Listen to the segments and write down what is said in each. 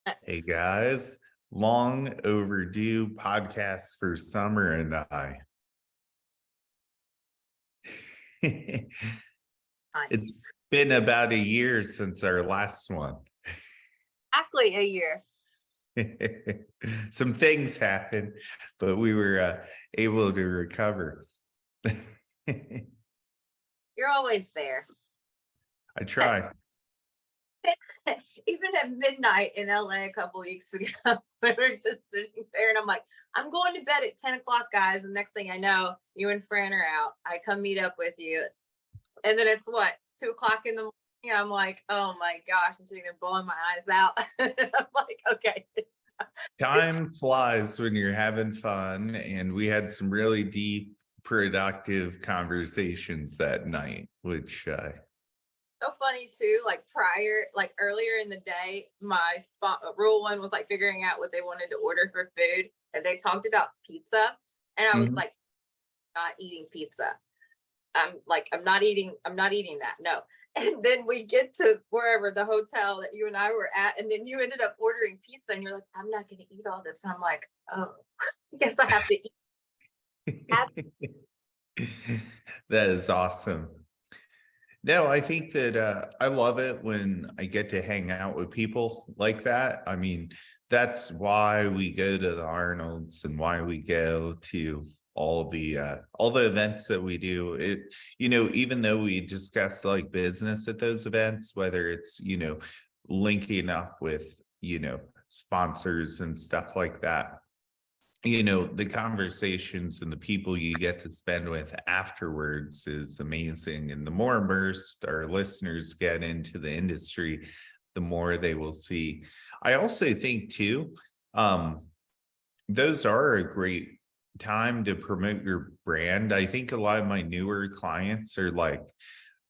Hey guys, long overdue podcast for Summer and I. Fine. It's been about a year since our last one. Exactly a year. Some things happened, but we were able to recover. I You're always there. try. Even at midnight in LA a couple weeks ago, we were just sitting there and I'm like, I'm going to bed at 10 o'clock, guys. And next thing I know, you and Fran are out. I come meet up with you. And then it's what, 2 o'clock in the morning? I'm like, oh my gosh, I'm sitting there blowing my eyes out. I'm like, okay. Time flies when you're having fun, and we had some really deep, productive conversations that night, which So funny too, like earlier in the day, my spot rule one was like figuring out what they wanted to order for food, and they talked about pizza, and I was mhm. like, not eating pizza. I'm not eating that. No. And then we get to wherever the hotel that you and I were at, and then you ended up ordering pizza, and you're like, I'm not going to eat all this. And I'm like, oh, I guess I have to eat that. That is awesome. No, I think that I love it when I get to hang out with people like that. I mean, that's why we go to the Arnolds and why we go to all the events that we do. Even though we discuss like business at those events, whether it's, linking up with, sponsors and stuff like that, the conversations and the people you get to spend with afterwards is amazing. And the more immersed our listeners get into the industry, the more they will see. I also think too, those are a great time to promote your brand. I think a lot of my newer clients are like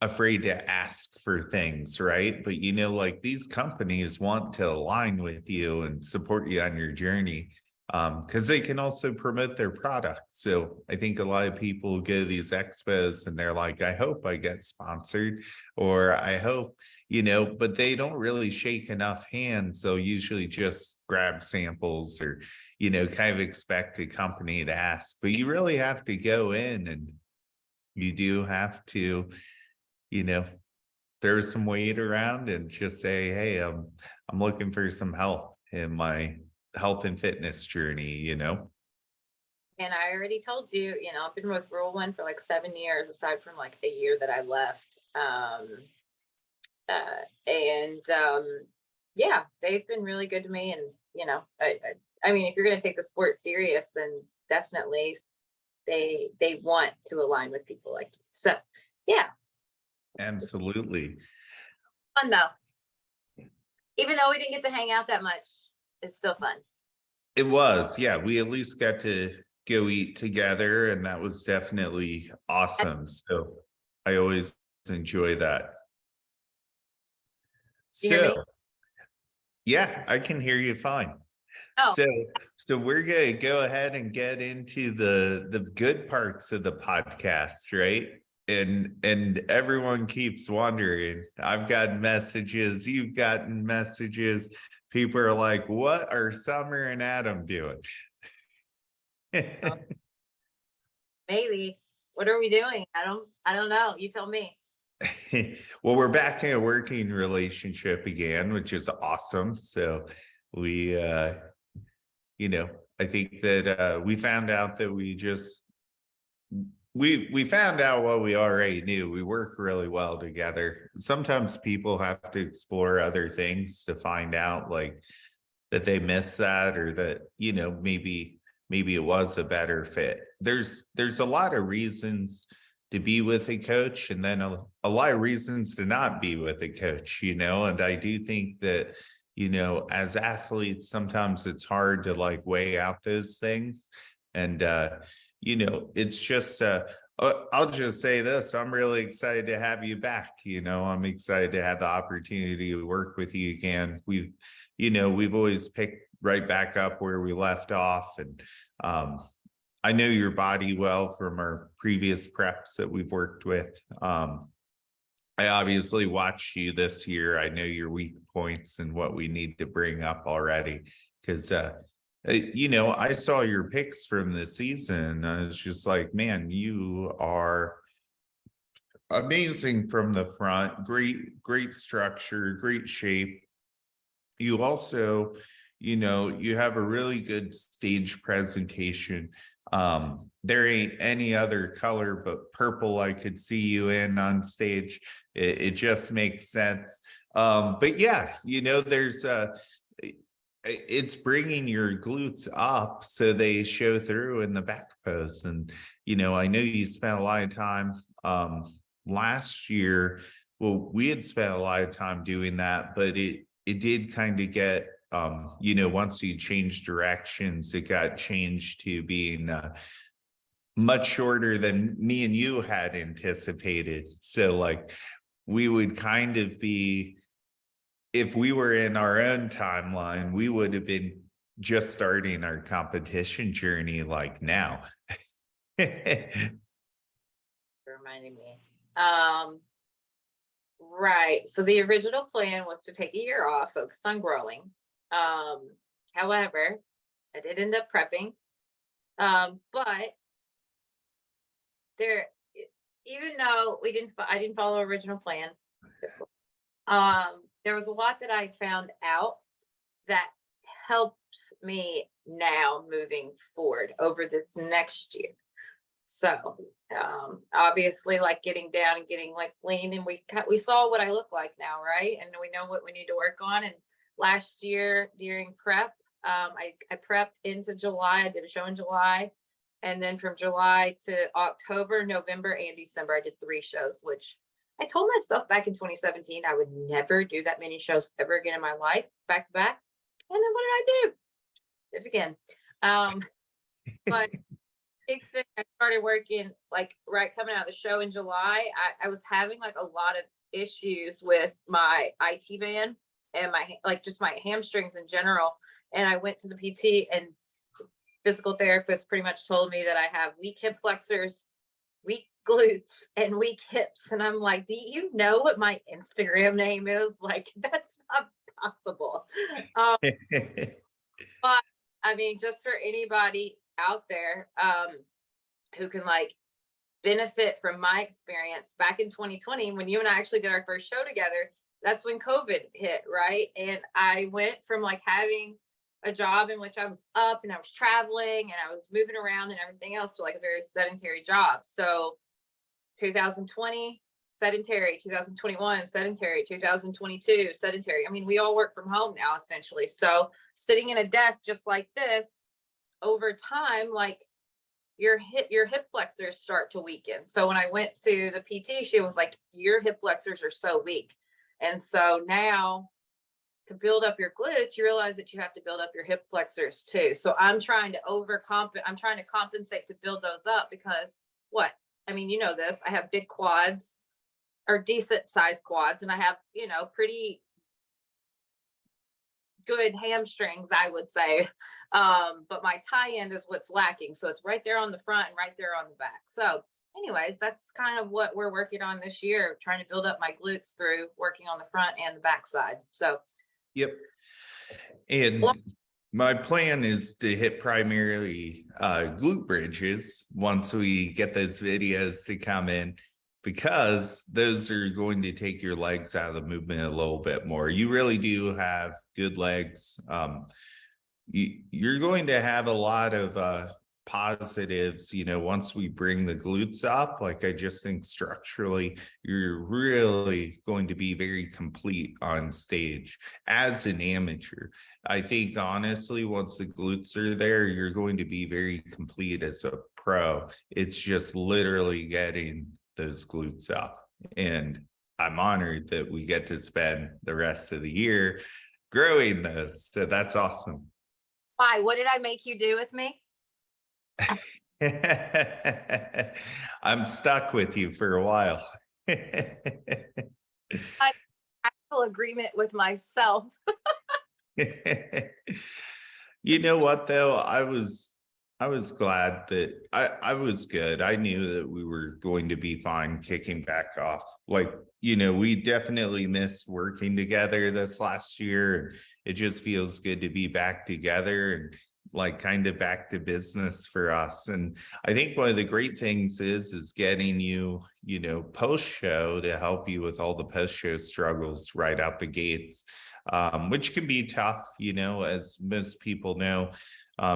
afraid to ask for things, right? But like these companies want to align with you and support you on your journey, because they can also promote their product. So I think a lot of people go to these expos and they're like, I hope I get sponsored, or I hope, but they don't really shake enough hands. They'll usually just grab samples or, kind of expect a company to ask. But you really have to go in, and you do have to, you know, there's some weight around and just say, hey, I'm looking for some help in my health and fitness journey. And I already told you, I've been with Rule One for like 7 years, aside from like a year that I left. And Yeah, they've been really good to me. And I mean, if you're going to take the sport serious, then definitely they want to align with people like you. So yeah, it's Absolutely. fun though. Even though we didn't get to hang out that much, it's still fun. It was, yeah, we at least got to go eat together, and that was definitely awesome. So I always enjoy that. Do you hear me? So yeah, I can hear you fine. Oh, So so we're gonna go ahead and get into the good parts of the podcast, right? And everyone keeps wondering. I've gotten messages, you've gotten messages. People are like, what are Summer and Adam doing? oh, maybe. What are we doing? I don't know. You tell me. Well, we're back in a working relationship again, which is awesome. So we you know, I think that we found out that we found out what we already knew. We work really well together. Sometimes people have to explore other things to find out like that they missed that, or that, maybe it was a better fit. There's a lot of reasons to be with a coach, and then a lot of reasons to not be with a coach, and I do think that, as athletes, sometimes it's hard to like weigh out those things. And it's just I'll just say this. I'm really excited to have you back. I'm excited to have the opportunity to work with you again. We've always picked right back up where we left off. And I know your body well from our previous preps that we've worked with. I obviously watched you this year. I know your weak points and what we need to bring up already. Because, I saw your picks from the season. I was just like, man, you are amazing from the front. Great structure, great shape. You also, you have a really good stage presentation. There ain't any other color but purple I could see you in on stage. It just makes sense. But yeah, there's it's bringing your glutes up so they show through in the back pose. And I know you spent a lot of time last year. Well, we had spent a lot of time doing that, but it did kind of get once you changed directions, it got changed to being much shorter than me and you had anticipated. So like we would kind of be, if we were in our own timeline, we would have been just starting our competition journey like now. Reminding me. Right. So the original plan was to take a year off, focus on growing. However, I did end up prepping. But there, even though I didn't follow original plan. There was a lot that I found out that helps me now moving forward over this next year. So obviously like getting down and getting like lean, and we saw what I look like now, right? And we know what we need to work on. And last year during prep, I prepped into July. I did a show in July. And then from July to October, November, and December, I did 3 shows, which I told myself back in 2017, I would never do that many shows ever again in my life, back to back. And then what did I do? Did it again. But big thing, I started working like right coming out of the show in July. I was having like a lot of issues with my IT band and just my hamstrings in general. And I went to the PT, and physical therapist pretty much told me that I have weak hip flexors, weak glutes, and weak hips. And I'm like, do you know what my Instagram name is? Like, that's not possible. But I mean, just for anybody out there who can like benefit from my experience back in 2020, when you and I actually did our first show together, that's when COVID hit, right? And I went from like having a job in which I was up and I was traveling and I was moving around and everything else to like a very sedentary job. So 2020, sedentary, 2021, sedentary, 2022, sedentary. I mean, we all work from home now, essentially. So sitting in a desk just like this, over time, like your hip flexors start to weaken. So when I went to the PT, she was like, your hip flexors are so weak. And so now to build up your glutes, you realize that you have to build up your hip flexors too. So I'm trying to compensate to build those up, because I mean, you know this, I have big quads, or decent sized quads, and I have, pretty good hamstrings, I would say. But my tie end is what's lacking. So it's right there on the front and right there on the back. So anyways, that's kind of what we're working on this year, trying to build up my glutes through working on the front and the back side. So yep. And my plan is to hit primarily glute bridges once we get those videos to come in, because those are going to take your legs out of the movement a little bit more. You really do have good legs. You're going to have a lot of positives, once we bring the glutes up. Like, I just think structurally, you're really going to be very complete on stage as an amateur. I think honestly, once the glutes are there, you're going to be very complete as a pro. It's just literally getting those glutes up. And I'm honored that we get to spend the rest of the year growing those. So that's awesome. Why? What did I make you do with me? I'm stuck with you for a while. I full agreement with myself. You know what, though? I was I was glad that I was good. I knew that we were going to be fine kicking back off. Like, we definitely missed working together this last year. It just feels good to be back together and like kind of back to business for us. And I think one of the great things is getting you, post show to help you with all the post show struggles right out the gates, which can be tough, as most people know.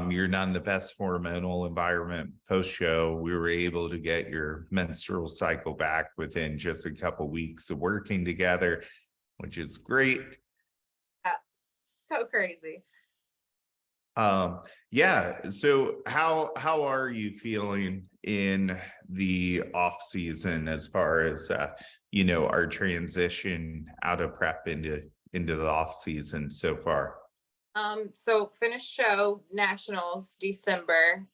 You're not in the best hormonal environment post show. We were able to get your menstrual cycle back within just a couple weeks of working together, which is great. So crazy. Yeah. So how are you feeling in the off season as far as our transition out of prep into the off season so far? So finished show nationals December.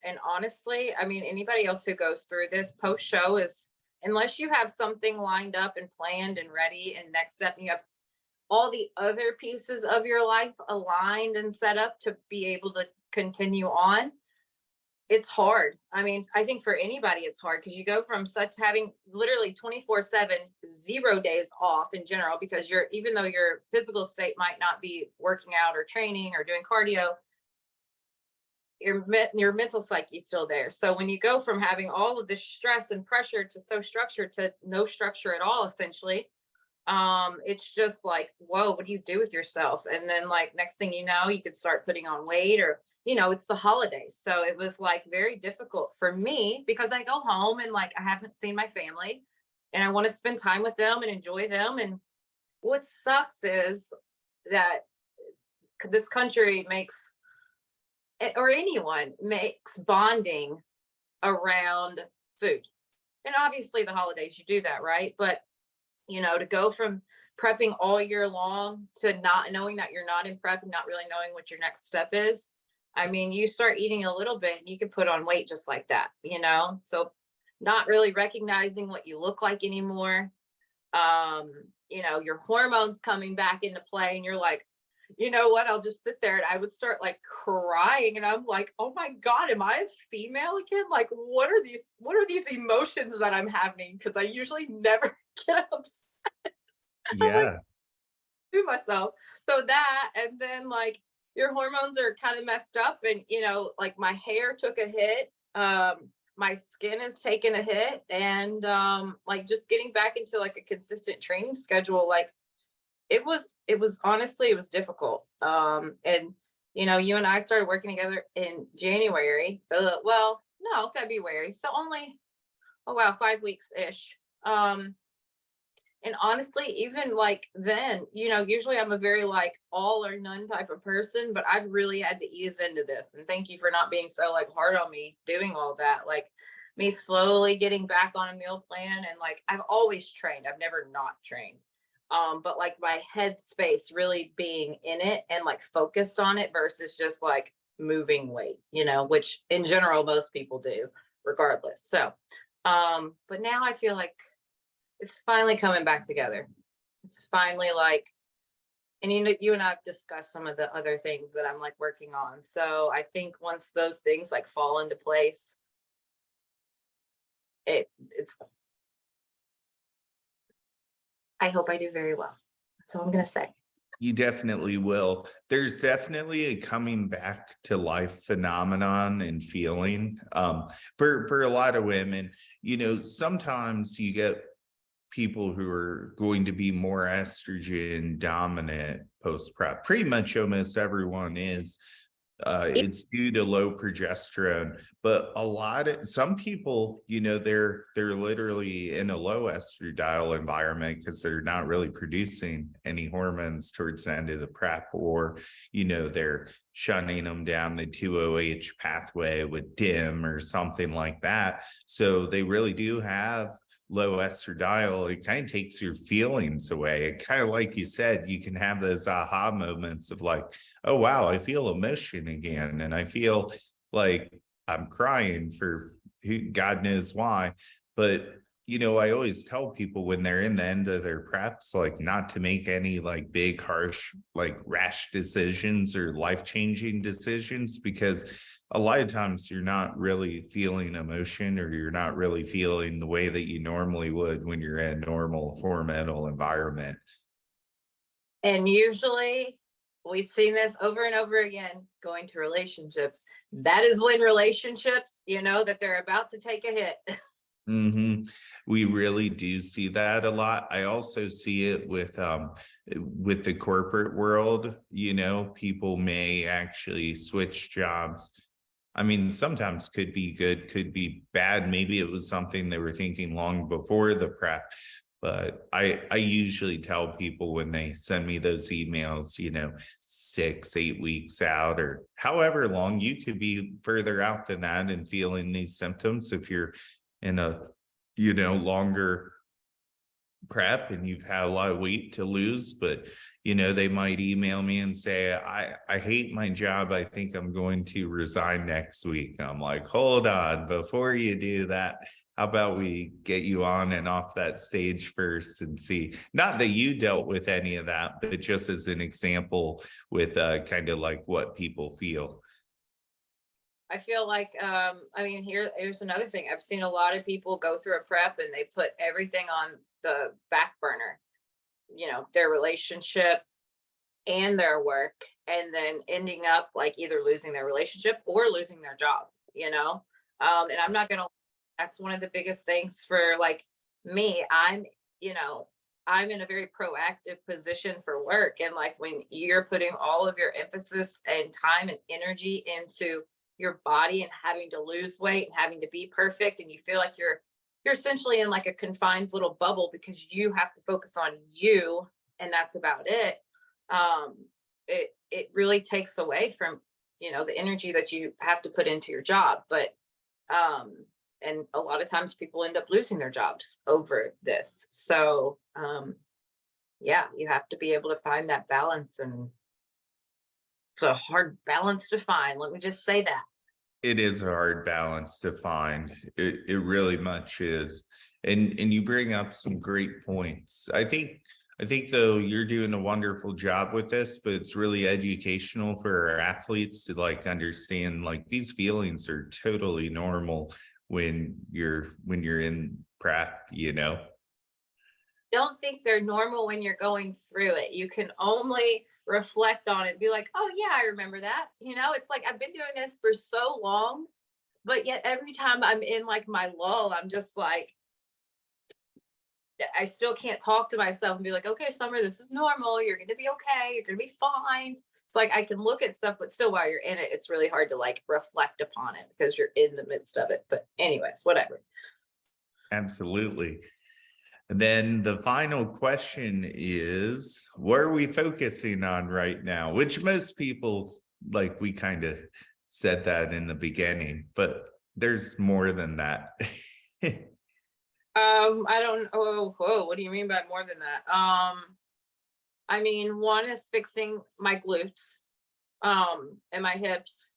And honestly, I mean, anybody else who goes through this post show is, unless you have something lined up and planned and ready, and next step, you have all the other pieces of your life aligned and set up to be able to continue on. It's hard. I mean, I think for anybody, it's hard because you go from such having literally 24/7, 0 days off in general, because even though your physical state might not be working out or training or doing cardio, your mental psyche is still there. So when you go from having all of this stress and pressure to so structured to no structure at all, essentially, it's just like, whoa, what do you do with yourself? And then like next thing you know, you could start putting on weight, or it's the holidays, so it was like very difficult for me because I go home and like I haven't seen my family and I want to spend time with them and enjoy them. And what sucks is that this country makes, or anyone makes, bonding around food. And obviously the holidays you do that, right? But to go from prepping all year long to not knowing that you're not in prep and not really knowing what your next step is. I mean, you start eating a little bit and you can put on weight just like that, So not really recognizing what you look like anymore. Your hormones coming back into play, and you're like, you know what? I'll just sit there and I would start like crying, and I'm like, oh my God, am I a female again? Like, what are these emotions that I'm having? Because I usually never get upset. I'm like, Yeah. do myself. So that, and then like your hormones are kind of messed up, and like my hair took a hit. My skin has taken a hit, and like just getting back into like a consistent training schedule, like it was honestly, it was difficult. And you and I started working together in January. Well, no, February. So only, oh wow, 5 weeks ish. And honestly, even like then, usually I'm a very like all or none type of person, but I've really had to ease into this. And thank you for not being so like hard on me doing all that. Like me slowly getting back on a meal plan, and like I've always trained. I've never not trained. But like my head space really being in it and like focused on it versus just like moving weight, which in general most people do regardless. So but now I feel like it's finally coming back together. It's finally like, and you and I've discussed some of the other things that I'm like working on. So I think once those things like fall into place, it's I hope I do very well. That's all I'm gonna say. You definitely will. There's definitely a coming back to life phenomenon and feeling. For a lot of women, sometimes you get people who are going to be more estrogen dominant post prep. Pretty much almost everyone is. It's due to low progesterone, but some people, they're literally in a low estradiol environment because they're not really producing any hormones towards the end of the prep, or they're shunning them down the 2OH pathway with DIM or something like that. So they really do have low estradiol. It kind of takes your feelings away. It kind of, like you said, you can have those aha moments of like, oh wow, I feel emotion again, and I feel like I'm crying for God knows why. But I always tell people when they're in the end of their preps, like not to make any like big, harsh, like rash decisions or life-changing decisions, because a lot of times you're not really feeling emotion, or you're not really feeling the way that you normally would when you're in a normal hormonal environment. And usually we've seen this over and over again going to relationships. That is when relationships, that they're about to take a hit. Hmm. We really do see that a lot. I also see it with the corporate world. People may actually switch jobs. I mean, sometimes could be good, could be bad. Maybe it was something they were thinking long before the prep. But I usually tell people when they send me those emails, 6, 8 weeks out, or however long. You could be further out than that and feeling these symptoms if you're in a, longer prep and you've had a lot of weight to lose. But they might email me and say, I hate my job, I think I'm going to resign next week. I'm like, hold on, before you do that, how about we get you on and off that stage first and see. Not that you dealt with any of that, but just as an example with kind of like what people feel. I feel like, here's another thing. I've seen a lot of people go through a prep and they put everything on the back burner, their relationship and their work, and then ending up like either losing their relationship or losing their job, and I'm not going to, that's one of the biggest things for like me. I'm in a very proactive position for work. And like when you're putting all of your emphasis and time and energy into your body and having to lose weight and having to be perfect, and you feel like you're essentially in like a confined little bubble because you have to focus on you and that's about it. It really takes away from the energy that you have to put into your job. But and a lot of times people end up losing their jobs over this. So yeah, you have to be able to find that balance, and it's a hard balance to find, let me just say that. It is a hard balance to find. It really much is. And you bring up some great points. I think though you're doing a wonderful job with this, but it's really educational for our athletes to like understand like these feelings are totally normal when you're in prep. Don't think they're normal when you're going through it. You can only reflect on it, be like, oh yeah, I remember that. It's like I've been doing this for so long, but yet every time I'm in like my lull, I'm just like, I still can't talk to myself and be like, okay, Summer, this is normal. You're going to be okay. You're going to be fine. It's like I can look at stuff, but still while you're in it, it's really hard to like reflect upon it because you're in the midst of it. But anyways, whatever. Absolutely. And then the final question is, what are we focusing on right now? Which most people, like we kind of said that in the beginning, but there's more than that. I don't, oh, whoa, what do you mean by more than that? One is fixing my glutes, and my hips,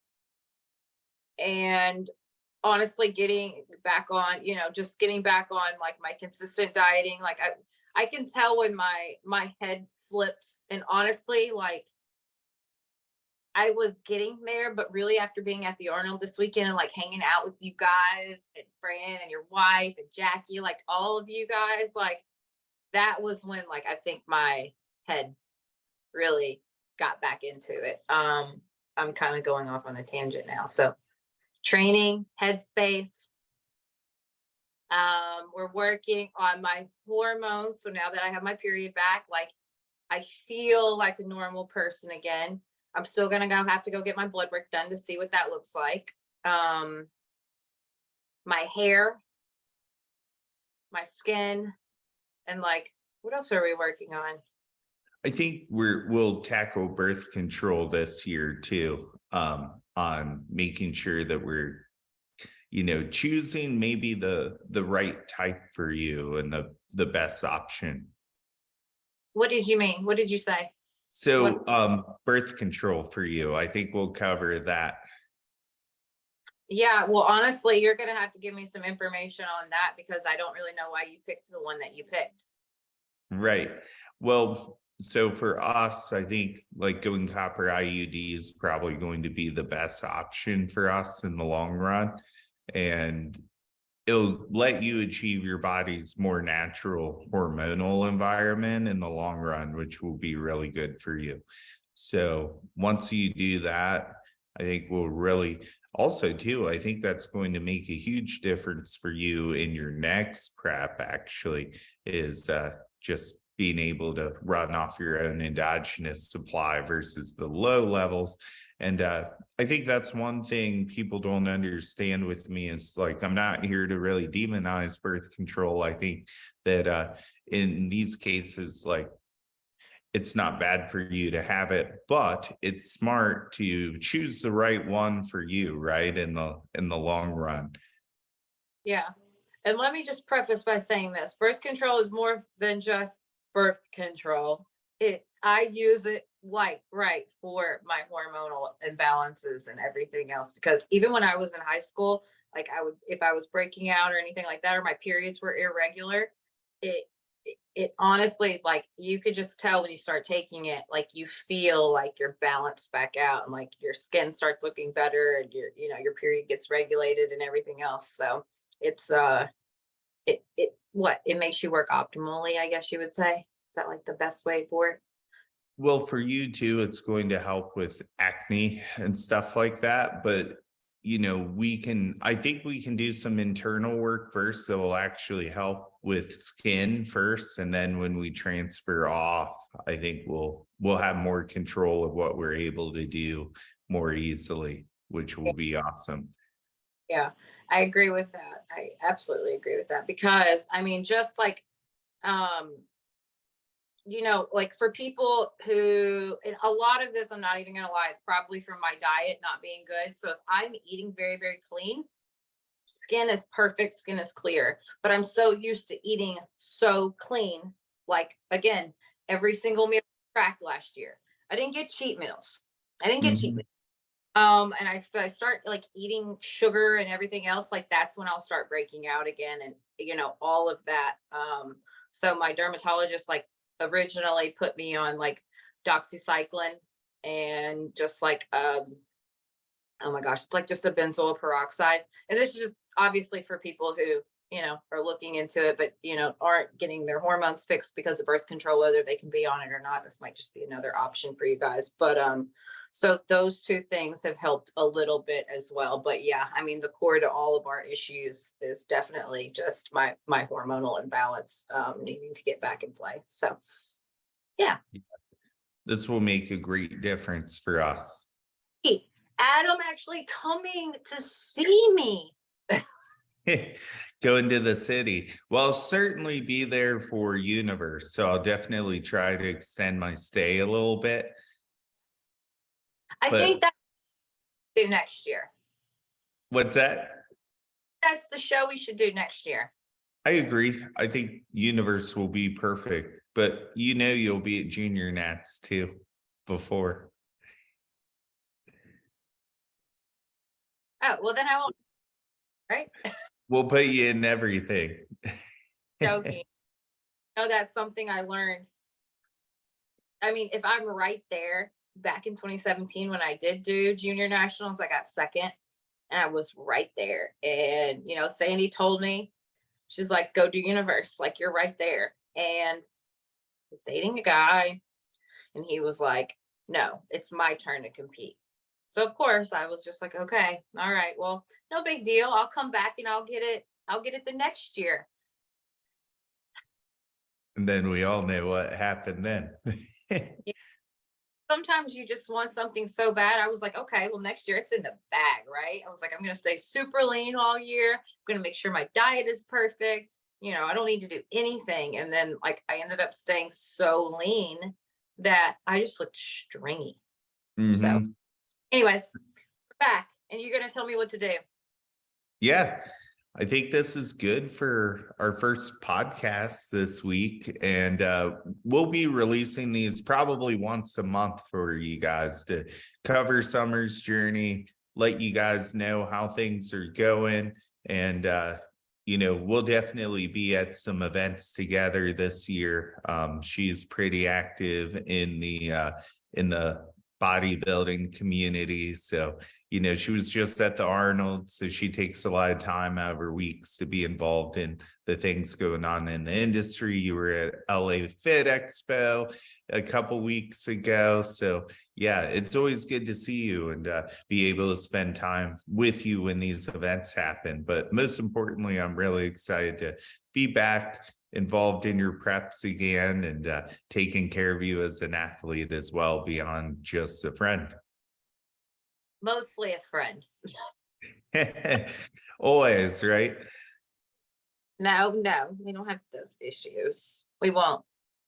and honestly getting back on, just getting back on like my consistent dieting. Like I can tell when my head flips, and honestly, like I was getting there, but really after being at the Arnold this weekend and like hanging out with you guys and Fran and your wife and Jackie, like all of you guys, like that was when like I think my head really got back into it. I'm kind of going off on a tangent now. So training, headspace. We're working on my hormones. So now that I have my period back, like I feel like a normal person again. I'm still gonna have to go get my blood work done to see what that looks like. My hair, my skin, and like, what else are we working on? I think we'll tackle birth control this year too, on making sure that we're, choosing maybe the right type for you and the best option. What did you mean? What did you say? So birth control for you, I think we'll cover that. Yeah, well, honestly, you're gonna have to give me some information on that because I don't really know why you picked the one that you picked. Right. Well, so for us, I think like going copper IUD is probably going to be the best option for us in the long run. And it'll let you achieve your body's more natural hormonal environment in the long run, which will be really good for you. So once you do that, I think we'll really also too, I think that's going to make a huge difference for you in your next prep actually is just being able to run off your own endogenous supply versus the low levels. And I think that's one thing people don't understand with me is like, I'm not here to really demonize birth control. I think that in these cases, like, it's not bad for you to have it, but it's smart to choose the right one for you, right? In the long run. Yeah. And let me just preface by saying this. Birth control is more than just birth control. I use it like right for my hormonal imbalances and everything else because even when I was in high school, like I would if I was breaking out or anything like that or my periods were irregular, it it honestly like you could just tell when you start taking it like you feel like you're balanced back out and like your skin starts looking better and your period gets regulated and everything else. So it's it makes you work optimally, I guess you would say. Is that like the best way for it? Well, for you too, it's going to help with acne and stuff like that. But, I think we can do some internal work first that will actually help with skin first. And then when we transfer off, I think we'll have more control of what we're able to do more easily, which will be awesome. Yeah, I agree with that. I absolutely agree with that because I mean, just like, um, like for people who, and a lot of this, I'm not even gonna lie, it's probably from my diet not being good. So if I'm eating very, very clean, skin is perfect, skin is clear. But I'm so used to eating so clean. Like again, every single meal tracked last year. I didn't get cheat meals. I didn't get cheat Mhm. meals. And I start like eating sugar and everything else, like that's when I'll start breaking out again and all of that. So my dermatologist like originally put me on like doxycycline and just like oh my gosh, it's like just a benzoyl peroxide. And this is just obviously for people who, are looking into it, but, aren't getting their hormones fixed because of birth control, whether they can be on it or not. This might just be another option for you guys. But so those two things have helped a little bit as well. But yeah, I mean, the core to all of our issues is definitely just my hormonal imbalance needing to get back in play. So yeah. This will make a great difference for us. Hey, Adam actually coming to see me. Go into the city. Well, I'll certainly be there for Universe. So I'll definitely try to extend my stay a little bit. I think But that's do next year. what's that? That's the show we should do next year. I agree. I think Universe will be perfect, but you'll be at Junior Nats too before. Oh, well then I won't, right? We'll put you in everything. Joking. No, that's something I learned. I mean, if I'm right there back in 2017 when I did do junior nationals, I got second and I was right there. And, Sandy told me, she's like, go do Universe, like you're right there. And I was dating a guy and he was like, no, it's my turn to compete. So of course I was just like, okay, all right, well, no big deal. I'll come back and I'll get it. I'll get it the next year. And then we all know what happened then. Yeah. Sometimes you just want something so bad. I was like, okay, well, next year it's in the bag, right? I was like, I'm going to stay super lean all year. I'm going to make sure my diet is perfect. I don't need to do anything. And then, like, I ended up staying so lean that I just looked stringy. So, Hmm. anyways, we're back, and you're going to tell me what to do. Yeah, I think this is good for our first podcast this week. And we'll be releasing these probably once a month for you guys to cover Summer's journey, let you guys know how things are going. And, we'll definitely be at some events together this year. She's pretty active in the bodybuilding community. So, she was just at the Arnold. So she takes a lot of time out of her weeks to be involved in the things going on in the industry. You were at LA Fit Expo a couple weeks ago. So yeah, it's always good to see you and be able to spend time with you when these events happen. But most importantly, I'm really excited to be back involved in your preps again and taking care of you as an athlete as well, beyond just a friend. Mostly a friend. Always, right? No, we don't have those issues. We won't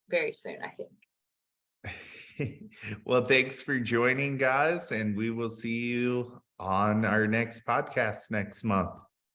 very soon, I think. Well, thanks for joining, guys, and we will see you on our next podcast next month.